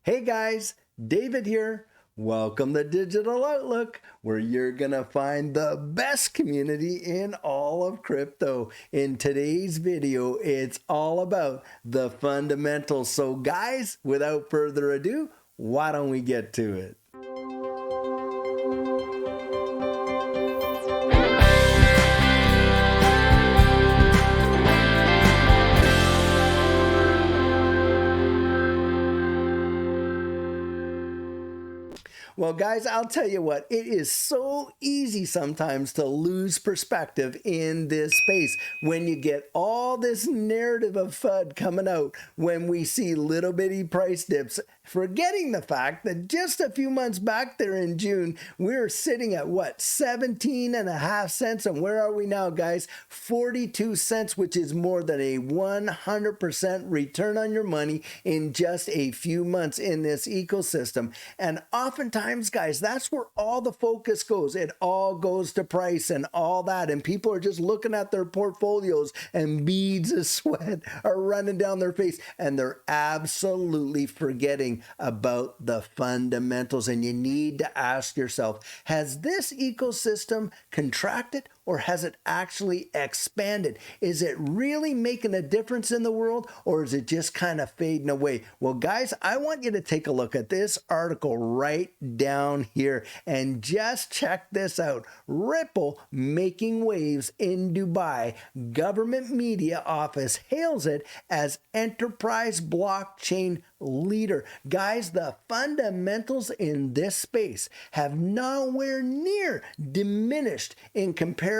Hey guys, David here. Welcome to Digital Outlook, where you're gonna find the best community in all of crypto. In today's video, it's all about the fundamentals. So guys, without further ado, why don't we get to it? Well, guys, I'll tell you what, it is so easy sometimes to lose perspective in this space when you get all this narrative of FUD coming out when we see little bitty price dips, forgetting the fact that just a few months back there in June, we were sitting at what, 17.5 cents, and where are we now, guys? 42 cents, which is more than a 100% return on your money in just a few months in this ecosystem. And oftentimes, guys, that's where all the focus goes. It all goes to price and all that. And people are just looking at their portfolios and beads of sweat are running down their face. And they're absolutely forgetting about the fundamentals. And you need to ask yourself, has this ecosystem contracted or has it actually expanded? Is it really making a difference in the world, or is it just kind of fading away? Well, guys, I want you to take a look at this article right down here and just check this out. Ripple making waves in Dubai. Government media office hails it as enterprise blockchain leader. Guys, the fundamentals in this space have nowhere near diminished in comparison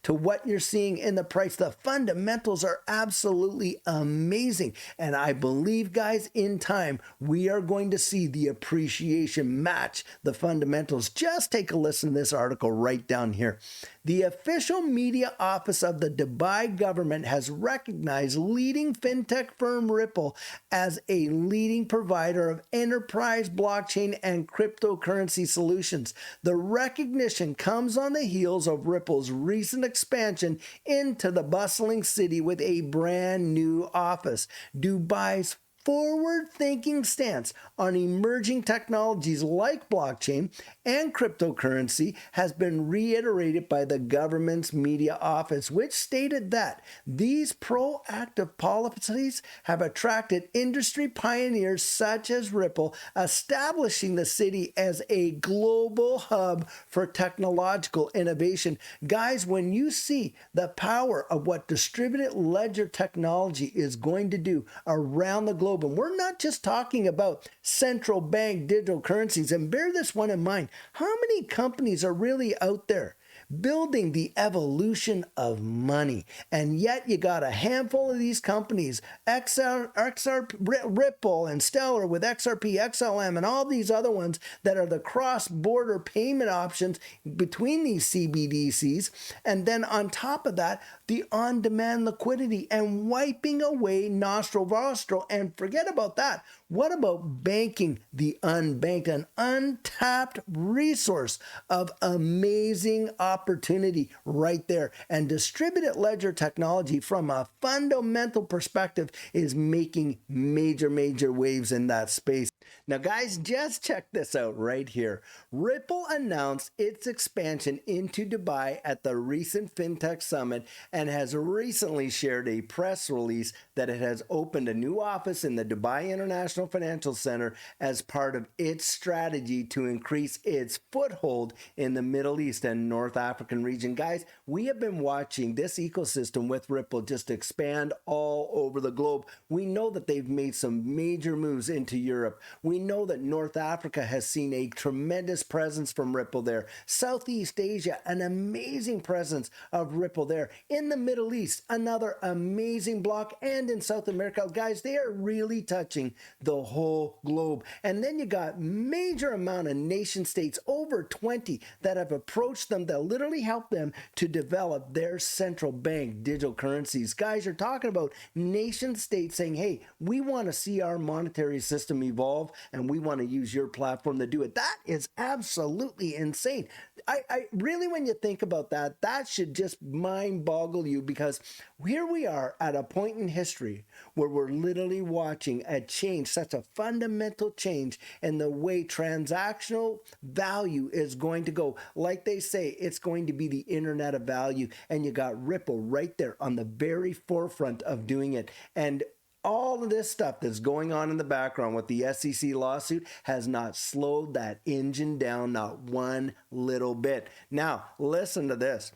to what you're seeing in the price. The fundamentals are absolutely amazing. And I believe, guys, in time, we are going to see the appreciation match the fundamentals. Just take a listen to this article right down here. The official media office of the Dubai government has recognized leading fintech firm Ripple as a leading provider of enterprise blockchain and cryptocurrency solutions. The recognition comes on the heels of Ripple's recent expansion into the bustling city with a brand new office. Dubai's forward-thinking stance on emerging technologies like blockchain and cryptocurrency has been reiterated by the government's media office, which stated that these proactive policies have attracted industry pioneers such as Ripple, establishing the city as a global hub for technological innovation. Guys, when you see the power of what distributed ledger technology is going to do around the globe, and we're not just talking about central bank digital currencies, and bear this one in mind, how many companies are really out there building the evolution of money? And yet you got a handful of these companies, XRP, Ripple and Stellar with XRP, XLM, and all these other ones that are the cross-border payment options between these CBDCs. And then on top of that, the on-demand liquidity and wiping away nostril rostral. And forget about that. What about banking the unbanked, an untapped resource of amazing opportunity right there? And distributed ledger technology from a fundamental perspective is making major waves in that space. Now, guys, just check this out right here. Ripple announced its expansion into Dubai at the recent FinTech Summit and has recently shared a press release that it has opened a new office in the Dubai International Financial Center as part of its strategy to increase its foothold in the Middle East and North African region. Guys, we have been watching this ecosystem with Ripple just expand all over the globe. We know that they've made some major moves into Europe. We know that North Africa has seen a tremendous presence from Ripple there. Southeast Asia, an amazing presence of Ripple there. In the Middle East, another amazing block. And in South America, guys, they are really touching the whole globe. And then you got major amount of nation states, over 20, that have approached them that literally help them to develop their central bank digital currencies. Guys, you're talking about nation states saying, hey, we want to see our monetary system evolve. evolve, and we want to use your platform to do it. That is absolutely insane. I really, when you think about that, that should just mind boggle you, because here we are at a point in history where we're literally watching a change, such a fundamental change in the way transactional value is going to go. Like they say, it's going to be the internet of value, and you got Ripple right there on the very forefront of doing it. And all of this stuff that's going on in the background with the SEC lawsuit has not slowed that engine down, not one little bit. Now, listen to this.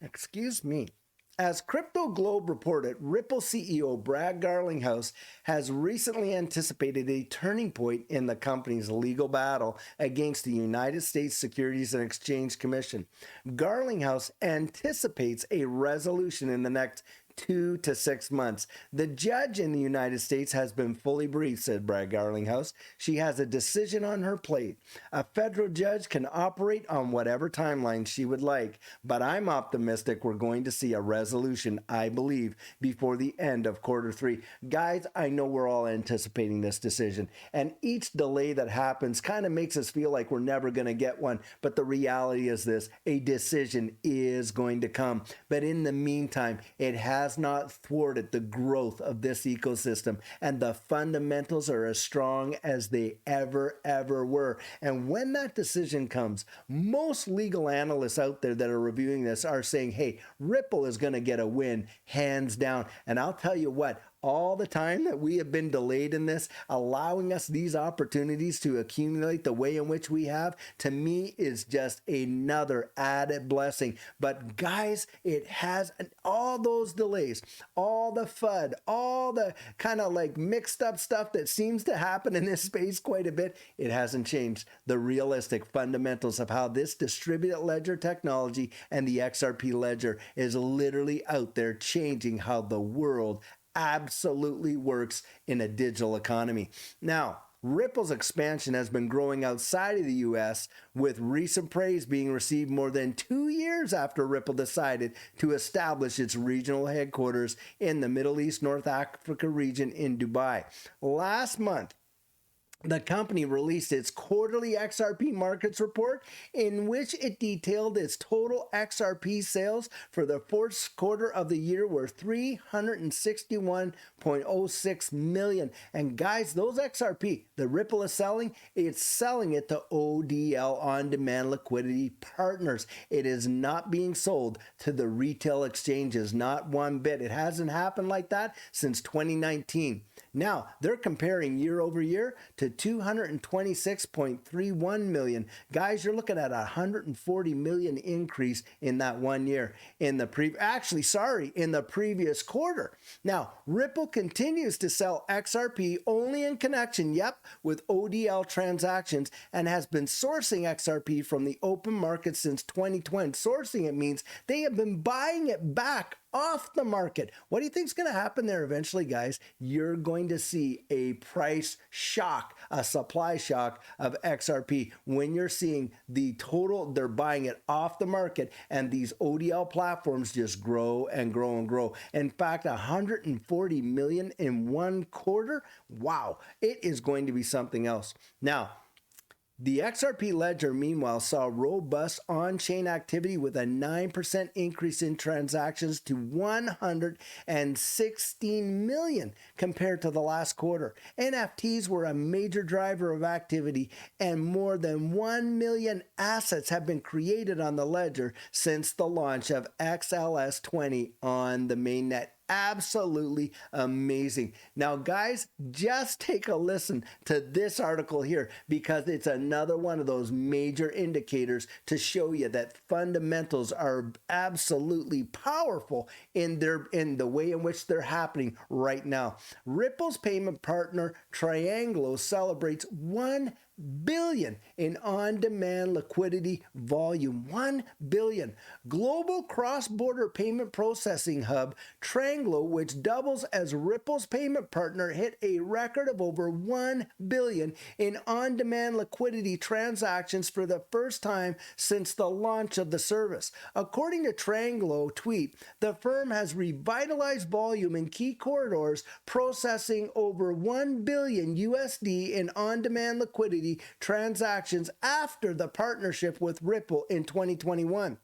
Excuse me. As Crypto Globe reported, Ripple CEO Brad Garlinghouse has recently anticipated a turning point in the company's legal battle against the United States Securities and Exchange Commission. Garlinghouse anticipates a resolution in the next 2 to 6 months. The judge in the United States has been fully briefed, said Brad Garlinghouse. She has a decision on her plate. A federal judge can operate on whatever timeline she would like, but I'm optimistic we're going to see a resolution, I believe, before the end of Q3. Guys, I know we're all anticipating this decision, and each delay that happens kind of makes us feel like we're never going to get one, but the reality is this: a decision is going to come. But in the meantime, it has not thwarted the growth of this ecosystem, and the fundamentals are as strong as they ever were. And when that decision comes, most legal analysts out there that are reviewing this are saying, hey, Ripple is going to get a win, hands down. And I'll tell you what, all the time that we have been delayed in this, allowing us these opportunities to accumulate the way in which we have, to me is just another added blessing. But guys, it has all those delays, all the FUD, all the kind of like mixed up stuff that seems to happen in this space quite a bit. It hasn't changed the realistic fundamentals of how this distributed ledger technology and the XRP ledger is literally out there changing how the world absolutely works in a digital economy. Now, Ripple's expansion has been growing outside of the US, with recent praise being received more than 2 years after Ripple decided to establish its regional headquarters in the Middle East, North Africa region in Dubai. Last month, the company released its quarterly XRP markets report, in which it detailed its total XRP sales for the fourth quarter of the year were 361.06 million. And guys, those XRP that Ripple is selling, it's selling it to ODL, on-demand liquidity partners. It is not being sold to the retail exchanges, not one bit. It hasn't happened like that since 2019. Now, they're comparing year over year to 226.31 million. Guys, you're looking at a 140 million increase in that 1 year. In the previous quarter. Now, Ripple continues to sell XRP only in connection, with ODL transactions, and has been sourcing XRP from the open market since 2020. Sourcing it means they have been buying it back off the market. What do you think is going to happen there eventually, guys? You're going to see a price shock, a supply shock of XRP when you're seeing the total, they're buying it off the market, and these ODL platforms just grow and grow and grow. In fact, 140 million in 1 quarter. Wow, it is going to be something else. Now, the XRP ledger, meanwhile, saw robust on-chain activity with a 9% increase in transactions to 116 million compared to the last quarter. NFTs were a major driver of activity, and more than 1 million assets have been created on the ledger since the launch of XLS20 on the mainnet. Absolutely amazing. Now, guys, just take a listen to this article here, because it's another one of those major indicators to show you that fundamentals are absolutely powerful in the way in which they're happening right now. Ripple's payment partner Trianglo celebrates 1 billion in on-demand liquidity volume. 1 billion. Global cross-border payment processing hub Tranglo, which doubles as Ripple's payment partner, hit a record of over 1 billion in on-demand liquidity transactions for the first time since the launch of the service. According to Tranglo tweet, the firm has revitalized volume in key corridors, processing over 1 billion USD in on-demand liquidity transactions after the partnership with Ripple in 2021.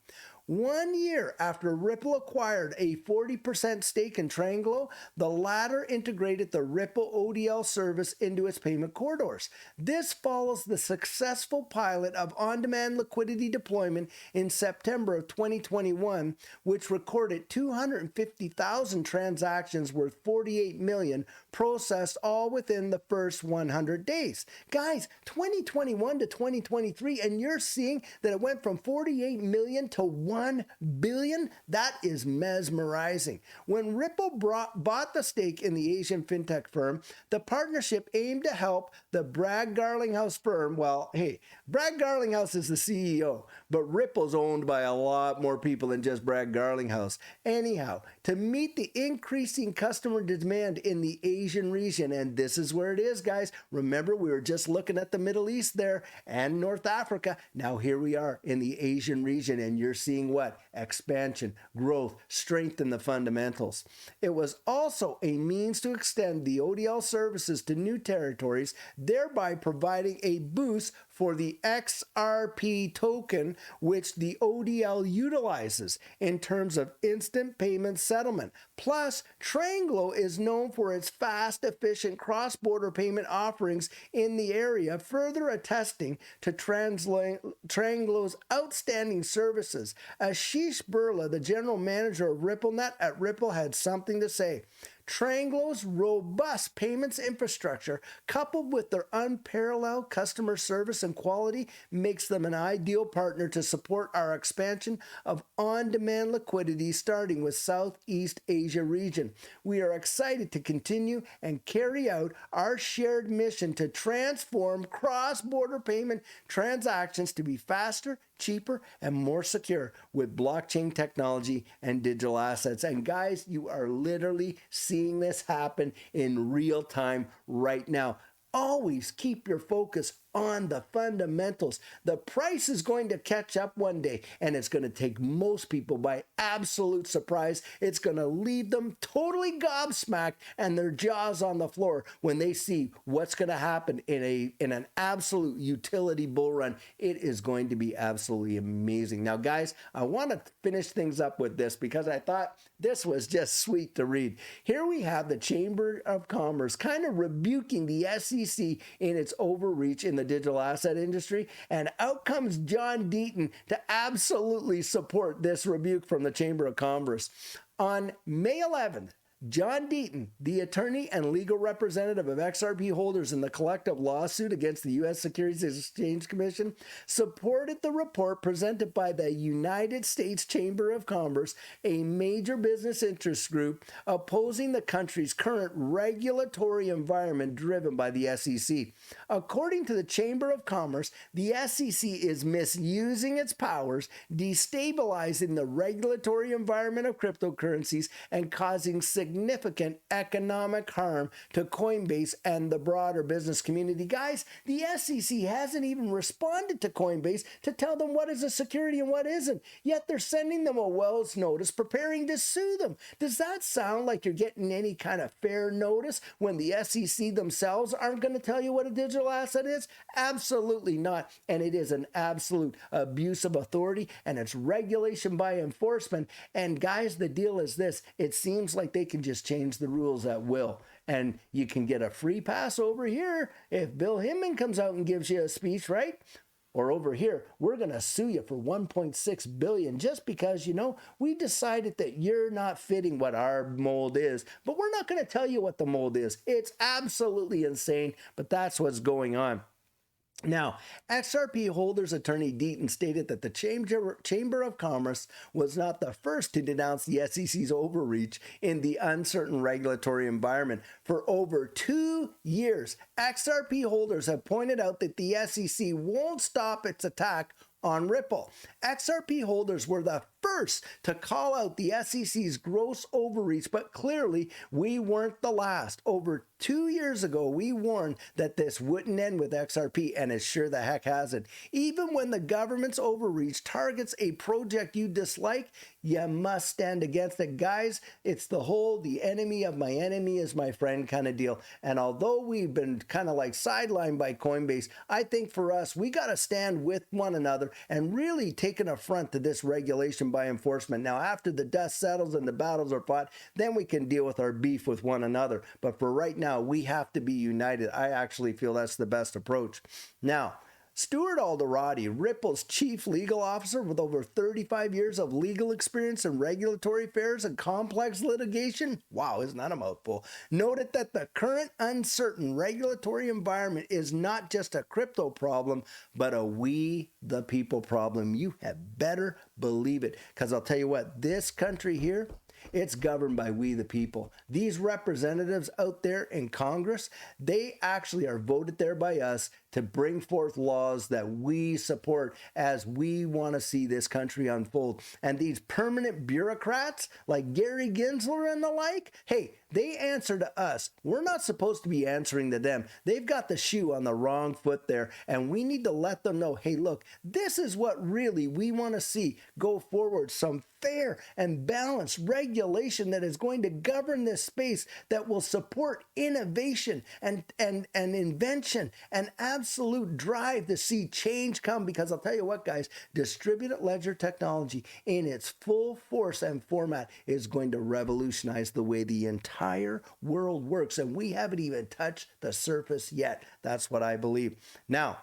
1 year after Ripple acquired a 40% stake in Tranglo, the latter integrated the Ripple ODL service into its payment corridors. This follows the successful pilot of on-demand liquidity deployment in September of 2021, which recorded 250,000 transactions worth 48 million processed all within the first 100 days. Guys, 2021 to 2023, and you're seeing that it went from 48 million to 1 billion? That is mesmerizing. When Ripple bought the stake in the Asian fintech firm, the partnership aimed to help the Brad Garlinghouse firm. Well, hey, Brad Garlinghouse is the CEO, but Ripple's owned by a lot more people than just Brad Garlinghouse. Anyhow, to meet the increasing customer demand in the Asian region, and this is where it is, guys. Remember, we were just looking at the Middle East there and North Africa. Now here we are in the Asian region, and you're seeing what? Expansion, growth, strength in the fundamentals. It was also a means to extend the ODL services to new territories, thereby providing a boost for the XRP token, which the ODL utilizes in terms of instant payment settlement. Plus, Tranglo is known for its fast, efficient cross-border payment offerings in the area, further attesting to Tranglo's outstanding services. Ashish Birla, the general manager of RippleNet at Ripple, had something to say. Tranglo's robust payments infrastructure, coupled with their unparalleled customer service and quality, makes them an ideal partner to support our expansion of on-demand liquidity, starting with Southeast Asia region. We are excited to continue and carry out our shared mission to transform cross-border payment transactions to be faster, cheaper, and more secure with blockchain technology and digital assets. And guys, you are literally seeing this happen in real time right now. Always keep your focus on the fundamentals. The price is going to catch up one day, and it's going to take most people by absolute surprise. It's going to leave them totally gobsmacked and their jaws on the floor when they see what's going to happen in an absolute utility bull run. It is going to be absolutely amazing. Now, guys, I want to finish things up with this because I thought this was just sweet to read. Here we have the Chamber of Commerce kind of rebuking the SEC in its overreach in the digital asset industry, and out comes John Deaton to absolutely support this rebuke from the Chamber of Commerce. On May 11th, John Deaton, the attorney and legal representative of XRP holders in the collective lawsuit against the U.S. Securities and Exchange Commission, supported the report presented by the United States Chamber of Commerce, a major business interest group opposing the country's current regulatory environment driven by the SEC. According to the Chamber of Commerce, the SEC is misusing its powers, destabilizing the regulatory environment of cryptocurrencies, and causing significant economic harm to Coinbase and the broader business community. Guys, the SEC hasn't even responded to Coinbase to tell them what is a security and what isn't, yet they're sending them a Wells notice preparing to sue them. Does that sound like you're getting any kind of fair notice when the SEC themselves aren't going to tell you what a digital asset is? Absolutely not. And it is an absolute abuse of authority, and it's regulation by enforcement. And guys, the deal is this: it seems like they can just change the rules at will, and you can get a free pass over here if Bill Hinman comes out and gives you a speech, right? Or over here, we're going to sue you for $1.6 billion just because, we decided that you're not fitting what our mold is, but we're not going to tell you what the mold is. It's absolutely insane, but that's what's going on. Now, XRP holders attorney Deaton stated that the Chamber of Commerce was not the first to denounce the SEC's overreach in the uncertain regulatory environment. For over 2 years, XRP holders have pointed out that the SEC won't stop its attack on Ripple. XRP holders were the first to call out the SEC's gross overreach, but clearly we weren't the last. Over 2 years ago, we warned that this wouldn't end with XRP, and it sure the heck hasn't. Even when the government's overreach targets a project you dislike, you must stand against it. Guys, it's the enemy of my enemy is my friend kind of deal. And although we've been kind of like sidelined by Coinbase, I think for us, we got to stand with one another and really take an affront to this regulation by enforcement. Now, after the dust settles and the battles are fought, then we can deal with our beef with one another. But for right now, we have to be united. I actually feel that's the best approach. Now, Stuart Alderati, Ripple's chief legal officer with over 35 years of legal experience in regulatory affairs and complex litigation, wow, isn't that a mouthful, noted that the current uncertain regulatory environment is not just a crypto problem, but a we the people problem. You had better believe it, because I'll tell you what, this country here, it's governed by we the people. These representatives out there in Congress, they actually are voted there by us to bring forth laws that we support as we want to see this country unfold. And these permanent bureaucrats like Gary Gensler and the like, hey, they answer to us. We're not supposed to be answering to them. They've got the shoe on the wrong foot there, and we need to let them know, hey, look, this is what really we want to see go forward. Some fair and balanced regulation that is going to govern this space, that will support innovation and invention and absolute drive to see change come. Because I'll tell you what, guys, distributed ledger technology in its full force and format is going to revolutionize the way the entire world works. And we haven't even touched the surface yet. That's what I believe. Now,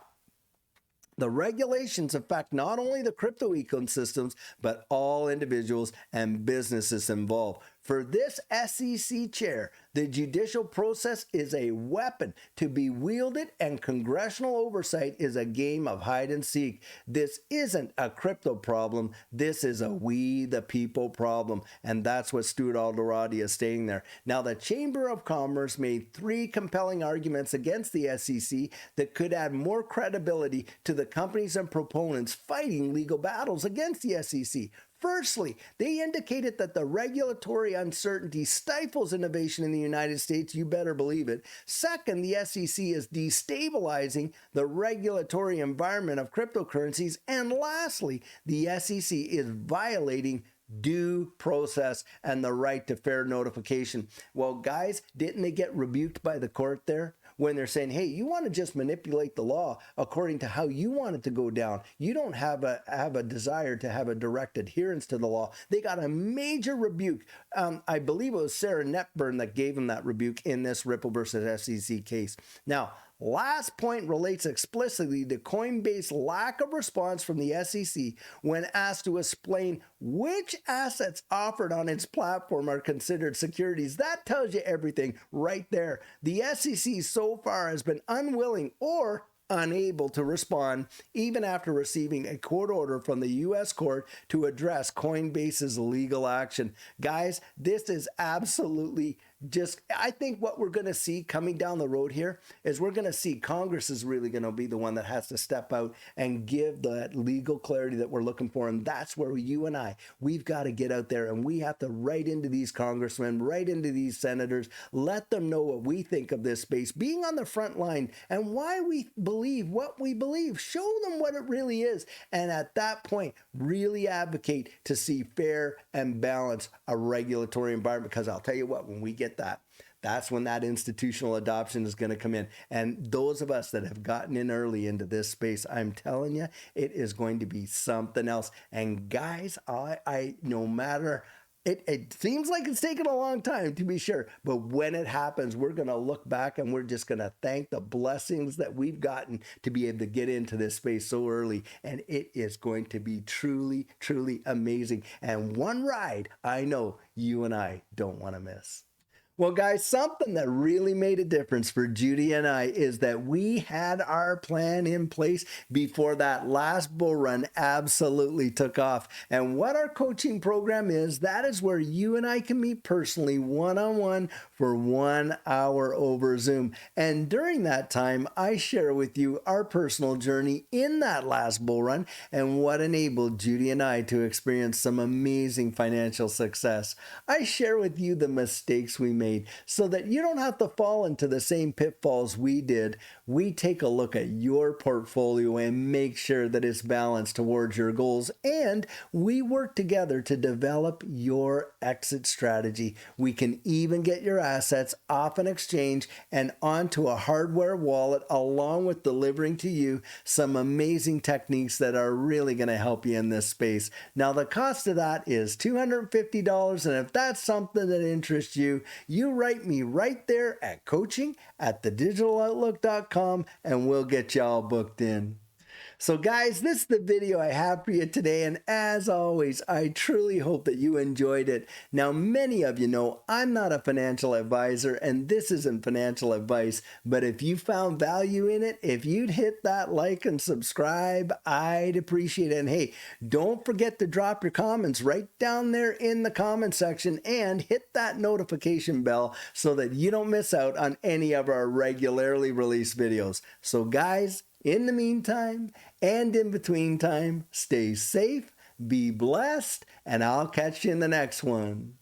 the regulations affect not only the crypto ecosystems, but all individuals and businesses involved. For this SEC chair, the judicial process is a weapon to be wielded, and congressional oversight is a game of hide and seek. This isn't a crypto problem. This is a we the people problem. And that's what Stuart Alderati is saying there. Now, the Chamber of Commerce made 3 compelling arguments against the SEC that could add more credibility to the companies and proponents fighting legal battles against the SEC. Firstly, they indicated that the regulatory uncertainty stifles innovation in the United States. You better believe it. Second, the SEC is destabilizing the regulatory environment of cryptocurrencies. And lastly, the SEC is violating due process and the right to fair notification. Well, guys, didn't they get rebuked by the court there? When they're saying, hey, you want to just manipulate the law according to how you want it to go down. You don't have a desire to have a direct adherence to the law. They got a major rebuke. I believe it was Sarah Netburn that gave them that rebuke in this Ripple versus SEC case. Now, last point relates explicitly to Coinbase's lack of response from the SEC when asked to explain which assets offered on its platform are considered securities. That tells you everything right there. The SEC so far has been unwilling or unable to respond, even after receiving a court order from the U.S. court to address Coinbase's legal action. Guys, this is absolutely just, I think what we're going to see coming down the road here is we're going to see Congress is really going to be the one that has to step out and give that legal clarity that we're looking for. And that's where you and I, we've got to get out there and we have to write into these congressmen, write into these senators, let them know what we think of this space, being on the front line and why we believe what we believe. Show them what it really is. And at that point, really advocate to see fair and balanced a regulatory environment. Because I'll tell you what, when we get that, that's when that institutional adoption is going to come in. And those of us that have gotten in early into this space, I'm telling you, it is going to be something else. And guys, I no matter, it seems like it's taken a long time to be sure, but when it happens, we're going to look back and we're just going to thank the blessings that we've gotten to be able to get into this space so early. And it is going to be truly, truly amazing. And one ride I know you and I don't want to miss. Well, guys, something that really made a difference for Judy and I is that we had our plan in place before that last bull run absolutely took off. And what our coaching program is, that is where you and I can meet personally one-on-one for 1 hour over Zoom. And during that time, I share with you our personal journey in that last bull run and what enabled Judy and I to experience some amazing financial success. I share with you the mistakes we made so that you don't have to fall into the same pitfalls we did. We take a look at your portfolio and make sure that it's balanced towards your goals, and we work together to develop your exit strategy. We can even get your assets off an exchange and onto a hardware wallet, along with delivering to you some amazing techniques that are really going to help you in this space. Now, the cost of that is $250, and if that's something that interests you, you write me right there at coaching@thedigitaloutlook.com and we'll get you all booked in. So guys, this is the video I have for you today, and as always, I truly hope that you enjoyed it. Now, many of you know I'm not a financial advisor, and this isn't financial advice, but if you found value in it, if you'd hit that like and subscribe, I'd appreciate it. And hey, don't forget to drop your comments right down there in the comment section and hit that notification bell so that you don't miss out on any of our regularly released videos. So guys, in the meantime and in between time, stay safe, be blessed, and I'll catch you in the next one.